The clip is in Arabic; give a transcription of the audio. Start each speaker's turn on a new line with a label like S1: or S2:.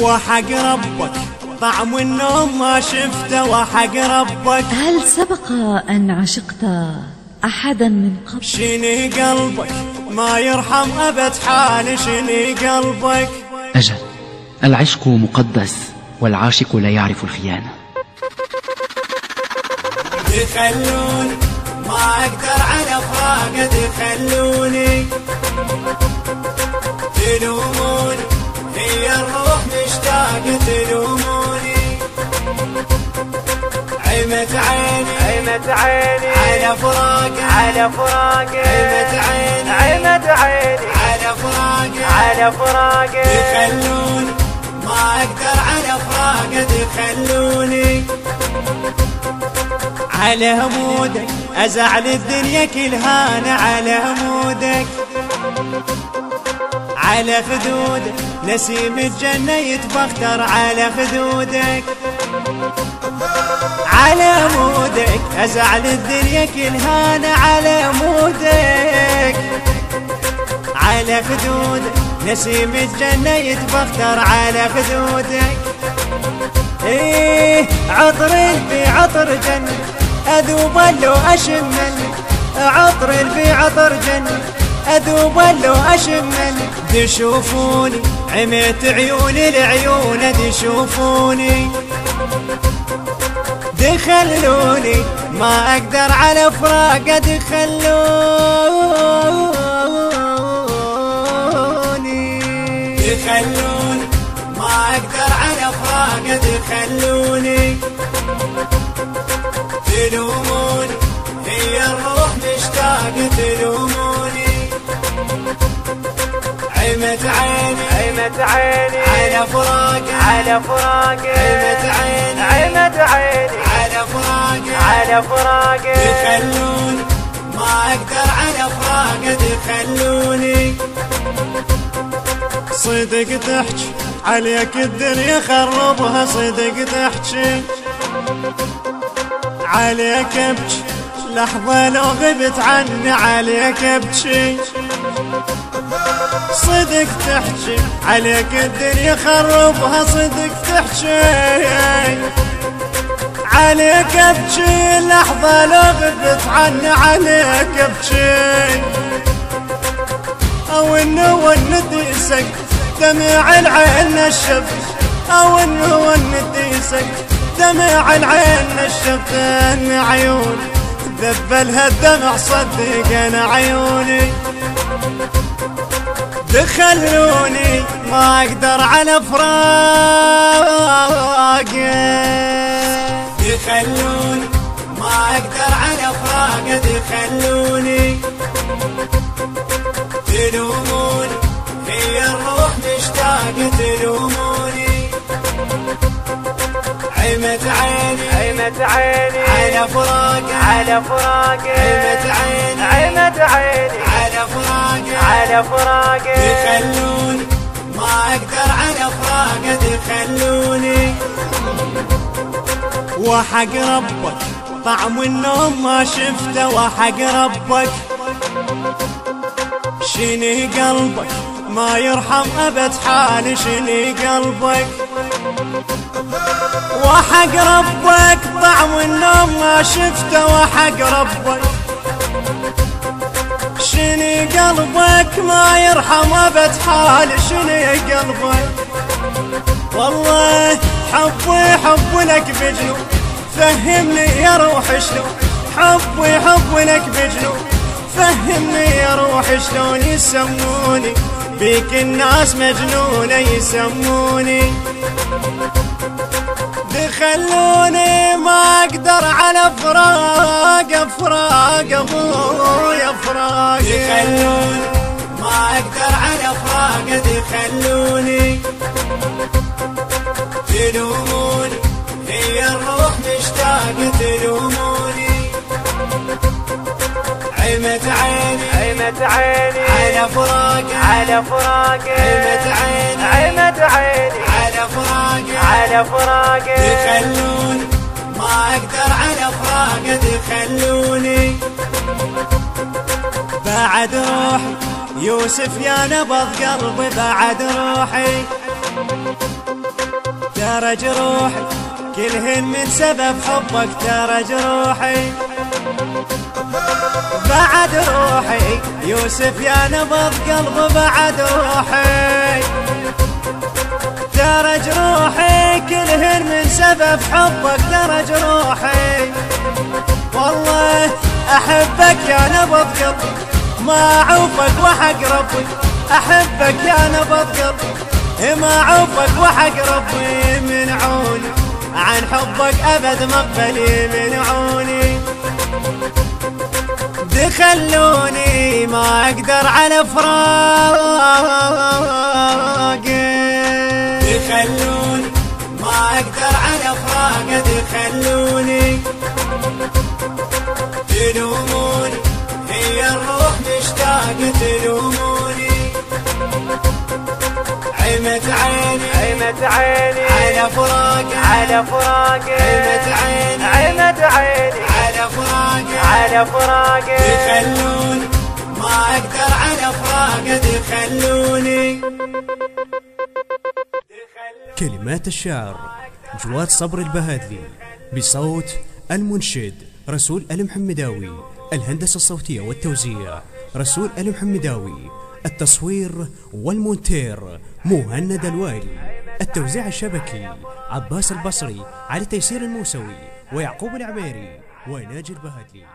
S1: وحق ربك طعم النوم ما شفته وحق ربك.
S2: هل سبق أن عشقت أحدا من قبل؟
S1: شني قلبك ما يرحم أبد حال، شني قلبك.
S3: أجل، العشق مقدس والعاشق لا يعرف الخيانة.
S1: تخلوني ما أقدر على فراقه، تخلوني تلوموني هي الروح مشتاقة، تلوموني عمت عيني عمت عيني على فراقه على فراقه، عمت عيني عمت عيني على فراقه على فراقه. تخلوني ما أقدر على فراقه، تخلوني على همودك أزعل الدنيا كلها، أنا على همودك على خدودك نسيم الجنة يتبختر، على خدودك على همودك أزعل الدنيا كلها، أنا على همودك على خدودك نسيم الجنة يتبختر، على خدودك. إيه عطر البي عطر جنة أذوب لو أشمل، عطر البي عطر جنة أذوب لو أشمل. دشوفوني عميت عيوني العيون، دشوفوني دخلوني ما أقدر على فراقه، دخلوني دخلوني ما أقدر على فراقه، دخلوني تلوموني هي الروح مشتاقة، تلوموني عمت عيني عمت عيني على فراقه على فراقه، عمت عيني عمت عيني على فراقه على فراقه. تخلوني ما أقدر على فراقه، تخلوني صدق تحكي عليك الدنيا خربها، صدق تحكي عليك ابكي لحظة لو غبت عني، عليك ابكي صدق تحكي عليك الدنيا خربها، صدق تحكي عليك ابكي لحظة لو غبت عني، عليك ابكي. او انه نديسك دمع العين نشف، او انه نديسك دمع العين نشف، ان عيوني ذبلها الدمع صدق انا عيوني. دخلوني ما اقدر على فراقه، دخلوني ما اقدر على فراقه، دخلوني تلوموني هي الروح مشتاقة، تلوموني عمت عيني عمت عيني على فراقه على فراقه، عمت عيني عمت عيني على فراقه على فراقه. تخلوني ما أقدر على فراقه، تخلوني وحق ربك طعم النوم ما شفته، وحق ربك شني قلبك ما يرحم أبد حال، شني قلبك. وحق ربك طعم النوم ما شفته، وحق ربك شني قلبك ما يرحم أبد حال، شني قلبك. والله حبي حب لك بجنون، فهمني يا روح شلون حبي حب لك بجنون، فهمني يا روح شلون يسموني بيك الناس مجنونة، يسموني. دخلوني ما اقدر على فراقه، فراقه ابويا فراقه. دخلوني ما اقدر على فراقه، دخلوني تلوموني هي الروح مشتاقة، تلوموني عمت عيني عمت عيني على فراقه على فراقه، عمت عيني عمت عيني على فراقه على فراقه. تخلوني ما اقدر على فراقه، تخلوني بعد روحي يوسف يا نبض قلبي، بعد روحي ترى جروحي كلهن من سبب حبك، ترى جروحي بعد روحي يوسف يا نبض قلب بعد روحي، ترى جروحي كلهن من سبب حبك، ترى جروحي والله أحبك يا نبض قلبي ما عوفك وحق ربي، أحبك يا نبض قلبي ما عوفك وحق ربي، من عوني عن حبك أبد مقبلي، من عوني دخلوني ما أقدر على فراق، دخلوني ما أقدر على فراق، دخلوني تلوموني هي الروح مشتاقة، تلوموني عمت عيني عمت عيني على فراق، على فراق عمت عيني عمت عيني على فراق، على فراق دخلوني ما أقدر على فراق، دخلوني.
S4: كلمات الشاعر جواد صبر البهادلي بصوت المنشد رسول المحمداوي، الهندسة الصوتية والتوزيع رسول المحمداوي، التصوير والمونتير مهند الوالي، التوزيع الشبكي عباس البصري، علي تيسير الموسوي ويعقوب العميري وناجي البهادلي.